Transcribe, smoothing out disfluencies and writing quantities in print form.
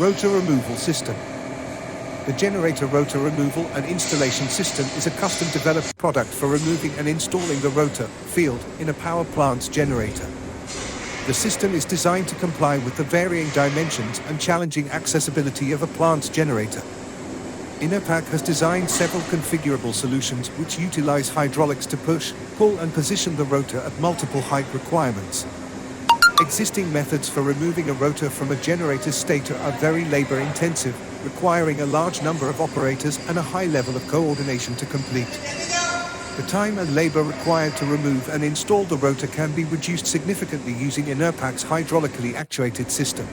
Rotor removal system. The generator rotor removal and installation system is a custom-developed product for removing and installing the rotor field in a power plant's generator. The system is designed to comply with the varying dimensions and challenging accessibility of a plant's generator. Enerpac has designed several configurable solutions which utilize hydraulics to push, pull and position the rotor at multiple height requirements. Existing methods for removing a rotor from a generator's stator are very labor-intensive, requiring a large number of operators and a high level of coordination to complete. The time and labor required to remove and install the rotor can be reduced significantly using Enerpac's hydraulically actuated system.